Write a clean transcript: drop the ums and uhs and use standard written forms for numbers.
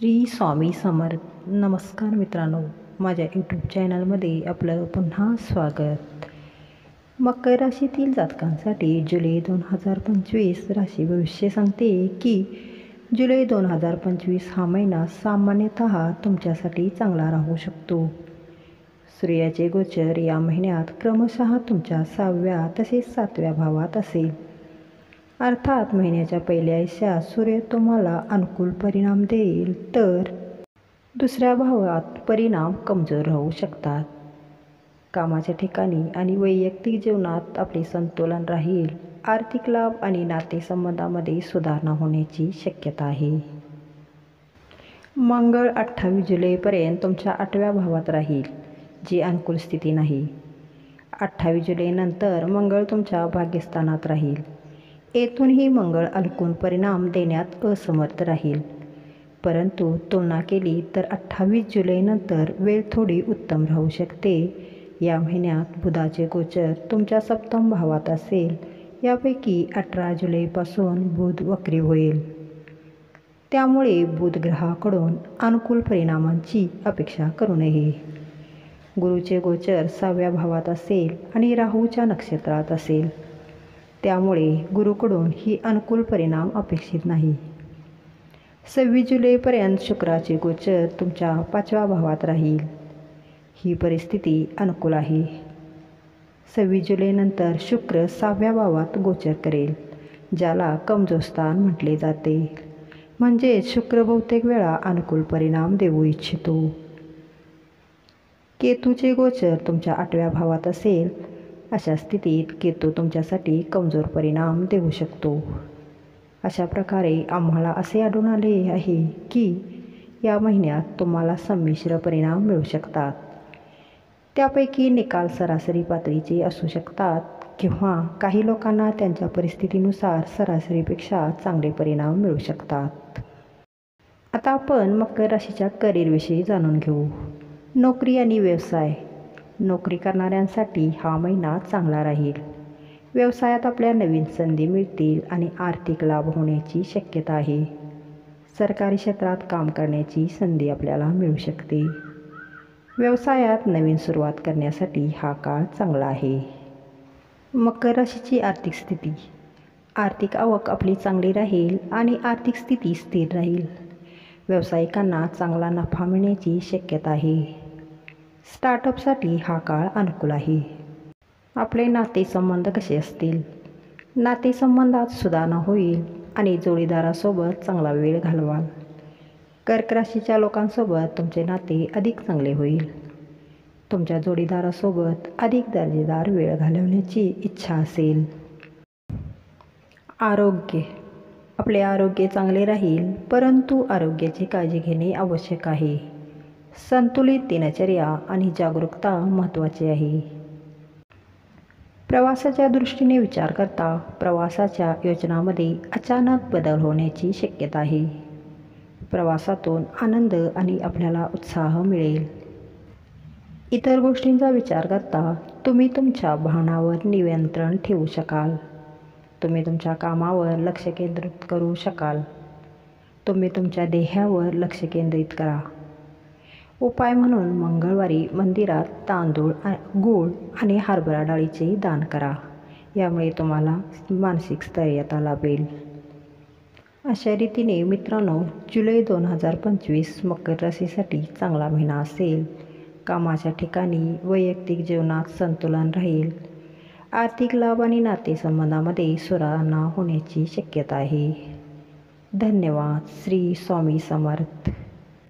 श्री स्वामी समर्थ. नमस्कार मित्रांनो, माझ्या यूट्यूब चॅनलमध्ये आपलं पुन्हा स्वागत. मकर राशीतील जातकांसाठी जुलै 2025 राशी भविष्य सांगते की जुलै 2025 हा महिना सामान्यतः तुमच्यासाठी चांगला राहू शकतो. सूर्याचे गोचर या महिन्यात क्रमशः तुमच्या 6व्या तसेच 7व्या भावात असेल. अर्थात महिन्याच्या पहिल्या हिस्स्यात सूर्य तुम्हाला अनुकूल परिणाम देईल, तर दुसऱ्या भावात परिणाम कमजोर राहू शकतात. कामाच्या ठिकाणी आणि वैयक्तिक जीवनात आपले संतुलन राहील. आर्थिक लाभ आणि नातेसंबंधामध्ये सुधारणा होण्याची शक्यता आहे. मंगळ 28 जुलैपर्यंत तुमच्या 8व्या भावात राहील, जी अनुकूल स्थिती नाही. 28 जुलैनंतर मंगळ तुमच्या भाग्यस्थानात राहील. येथूनही मंगळ अनुकूल परिणाम देण्यात असमर्थ राहील, परंतु तुलना केली तर 28 जुलैनंतर वेळ थोडी उत्तम राहू शकते. या महिन्यात बुधाचे गोचर तुमच्या 7म भावात असेल. यापैकी 18 जुलैपासून बुध वक्री होईल, त्यामुळे बुध ग्रहाकडून अनुकूल परिणामांची अपेक्षा करू नये. गुरुचे गोचर 6व्या भावात असेल आणि राहूच्या नक्षत्रात असेल, त्यामुळे गुरुकडून ही अनुकूल परिणाम अपेक्षित नाही. 26 जुलैपर्यंत शुक्राचे गोचर तुमच्या 5व्या भावात राहील. ही परिस्थिती अनुकूल आहे. 26 जुलैनंतर शुक्र 6व्या भावात गोचर करेल, ज्याला कमजोर स्थान म्हटले जाते. म्हणजेच शुक्र बहुतेक वेळा अनुकूल परिणाम देऊ इच्छितो. केतूचे गोचर तुमच्या 8व्या भावात असेल. अशा स्थितीत केतू तुमच्यासाठी कमजोर परिणाम देऊ शकतो. अशा प्रकारे आम्हाला असे आढळून आले आहे की या महिन्यात तुम्हाला संमिश्र परिणाम मिळू शकतात. त्यापैकी निकाल सरासरी पातळीचे असू शकतात किंवा काही लोकांना त्यांच्या परिस्थितीनुसार सरासरीपेक्षा चांगले परिणाम मिळू शकतात. आता आपण मकर राशीच्या करिअरविषयी जाणून घेऊ. नोकरी आणि व्यवसाय. नोकरी करणाऱ्यांसाठी हा महिना चांगला राहील. व्यवसायात आपल्या नवीन संधी मिळतील आणि आर्थिक लाभ होण्याची शक्यता आहे. सरकारी क्षेत्रात काम करण्याची संधी आपल्याला मिळू शकते. व्यवसायात नवीन सुरुवात करण्यासाठी हा काळ चांगला आहे. मकर राशीची आर्थिक स्थिती. आर्थिक आवक आपली चांगली राहील आणि आर्थिक स्थिती स्थिर राहील. व्यावसायिकांना चांगला नफा मिळण्याची शक्यता आहे. स्टार्टअपसाठी हा काळ अनुकूल आहे. आपले नातेसंबंध कसे असतील. नातेसंबंधात सुधारणा होईल आणि जोडीदारासोबत चांगला वेळ घालवाल. कर्क राशीच्या लोकांसोबत तुमचे नाते अधिक चांगले होईल. तुमच्या जोडीदारासोबत अधिक दर्जेदार वेळ घालवण्याची इच्छा असेल. आरोग्य. आपले आरोग्य चांगले राहील, परंतु आरोग्याची काळजी घेणे आवश्यक आहे. संतुलित दिनचर्या आणि जागरूकता महत्त्वाची आहे. प्रवासाच्या दृष्टीने विचार करता प्रवासाच्या योजनांमध्ये अचानक बदल होण्याची शक्यता आहे. प्रवासातून आनंद आणि आपल्याला उत्साह मिळेल. इतर गोष्टींचा विचार करता तुम्ही तुमच्या भावनांवर नियंत्रण ठेवू शकाल. तुम्ही तुमच्या कामावर लक्ष केंद्रित करू शकाल. तुम्ही तुमच्या ध्येयावर लक्ष केंद्रित करा. उपाय म्हणून मंगळवारी मंदिरात तांदूळ, गूळ आणि हरभरा डाळीचे दान करा. यामुळे तुम्हाला मानसिक स्थैर्यता लाभेल. अशा रीतीने मित्रांनो, जुलै 2025 मकर राशीसाठी चांगला महिना असेल. कामाच्या ठिकाणी वैयक्तिक जीवनात संतुलन राहील. आर्थिक लाभ आणि नातेसंबंधामध्ये सुधारणा होण्याची शक्यता आहे. धन्यवाद. श्री स्वामी समर्थ.